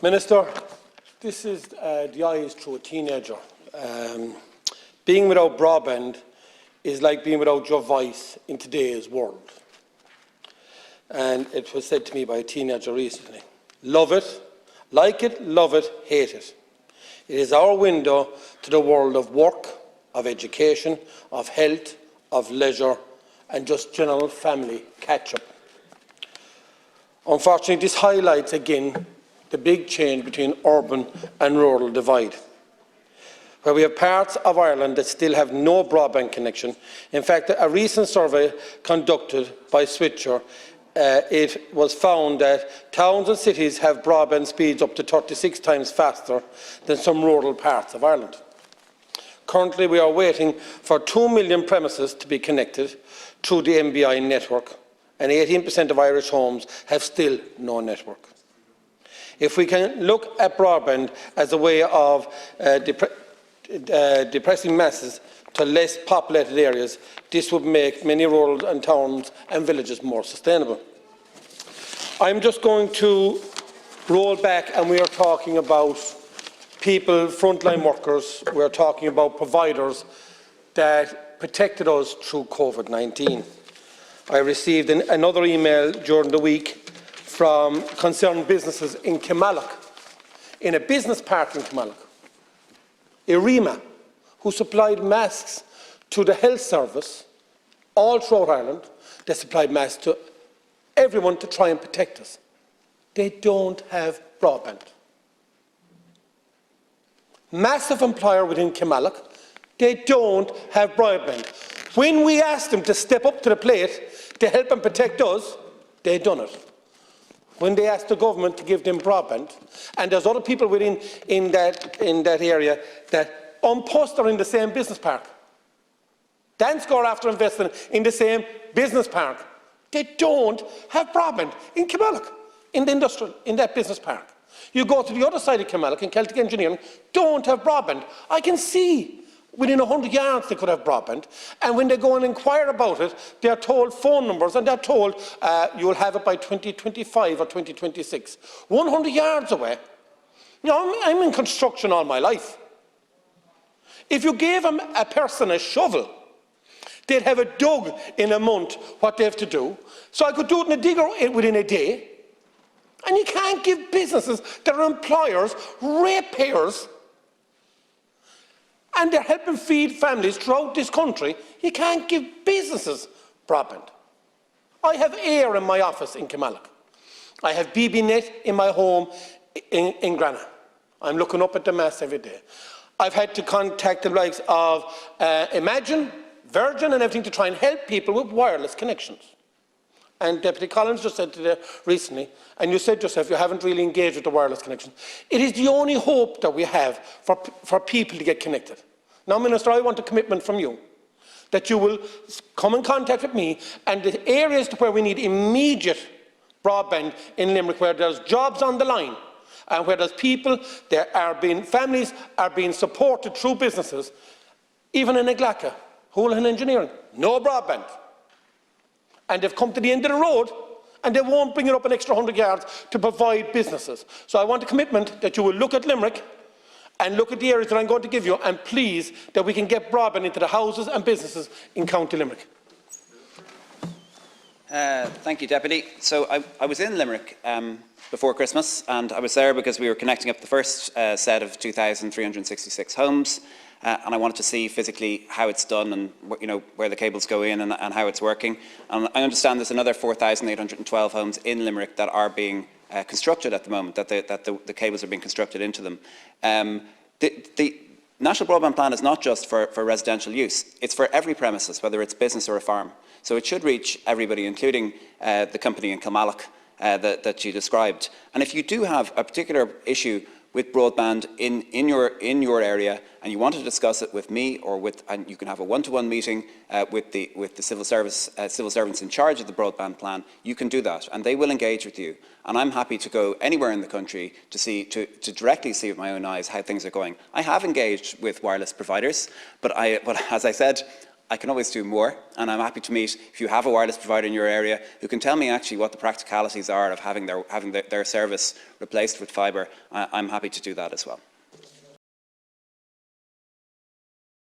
Minister, this is the eyes through a teenager. Being without broadband is like being without your voice in today's world. And it was said to me by a teenager recently. Love it, like it, love it, hate it. It is our window to the world of work, of education, of health, of leisure, and just general family catch-up. Unfortunately, this highlights again the big change between urban and rural divide, where we have parts of Ireland that still have no broadband connection. In fact, a recent survey conducted by Switcher, it was found that towns and cities have broadband speeds up to 36 times faster than some rural parts of Ireland. Currently, we are waiting for 2 million premises to be connected through the MBI network, and 18% of Irish homes have still no network. If we can look at broadband as a way of depressing masses to less populated areas, this would make many rural and towns and villages more sustainable. I'm just going to roll back, and we are talking about people, frontline workers. We are talking about providers that protected us through COVID-19. I received another email during the week from concerned businesses in Kilmallock, in a business park in Kilmallock, Irima, who supplied masks to the health service all throughout Ireland. They supplied masks to everyone to try and protect us. They don't have broadband. Massive employer within Kilmallock, they don't have broadband. When we asked them to step up to the plate to help and protect us, they've done it. When they asked the government to give them broadband, and there's other people within in that area that unpost are in the same business park. Danscore, after investing in the same business park, they don't have broadband in Kilmallock, in that business park. You go to the other side of Kilmallock, in Celtic Engineering, don't have broadband. I can see within 100 yards they could have broadband, and when they go and inquire about it, they are told phone numbers, and they're told you will have it by 2025 or 2026. 100 yards away. You know, I'm in construction all my life. If you gave a person a shovel, they'd have it dug in a month what they have to do. So I could do it in a digger within a day. And you can't give businesses that are employers, ratepayers, and they're helping feed families throughout this country. You can't give businesses broadband. I have Air in my office in Kilmallock. I have BBNet in my home in Grana. I'm looking up at the mast every day. I've had to contact the likes of Imagine, Virgin and everything to try and help people with wireless connections. And Deputy Collins just said today recently, and you said yourself you haven't really engaged with the wireless connection. It is the only hope that we have for people to get connected. Now, Minister, I want a commitment from you that you will come in contact with me, and the areas where we need immediate broadband in Limerick, where there's jobs on the line, and where there's people, families are being supported through businesses, even in Aglaka, Houlihan Engineering, no broadband. And they've come to the end of the road, and they won't bring it up an extra 100 yards to provide businesses. So I want a commitment that you will look at Limerick and look at the areas that I'm going to give you, and please, that we can get broadband into the houses and businesses in County Limerick. Thank you, Deputy. So I was in Limerick before Christmas, and I was there because we were connecting up the first set of 2,366 homes. And I wanted to see physically how it's done, and where the cables go in, and how it's working. And I understand there's another 4,812 homes in Limerick that are being constructed at the moment, that the cables are being constructed into them. The National Broadband Plan is not just for residential use, it's for every premises, whether it's business or a farm. So it should reach everybody, including the company in Kilmallock that you described. And if you do have a particular issue with broadband in your area, and you want to discuss it with me, and you can have a one-to-one meeting with the civil servants in charge of the broadband plan, you can do that, and they will engage with you. And I'm happy to go anywhere in the country to directly see with my own eyes how things are going. I have engaged with wireless providers, but as I said, I can always do more, and I'm happy to meet, if you have a wireless provider in your area who can tell me actually what the practicalities are of having their service replaced with fibre, I'm happy to do that as well.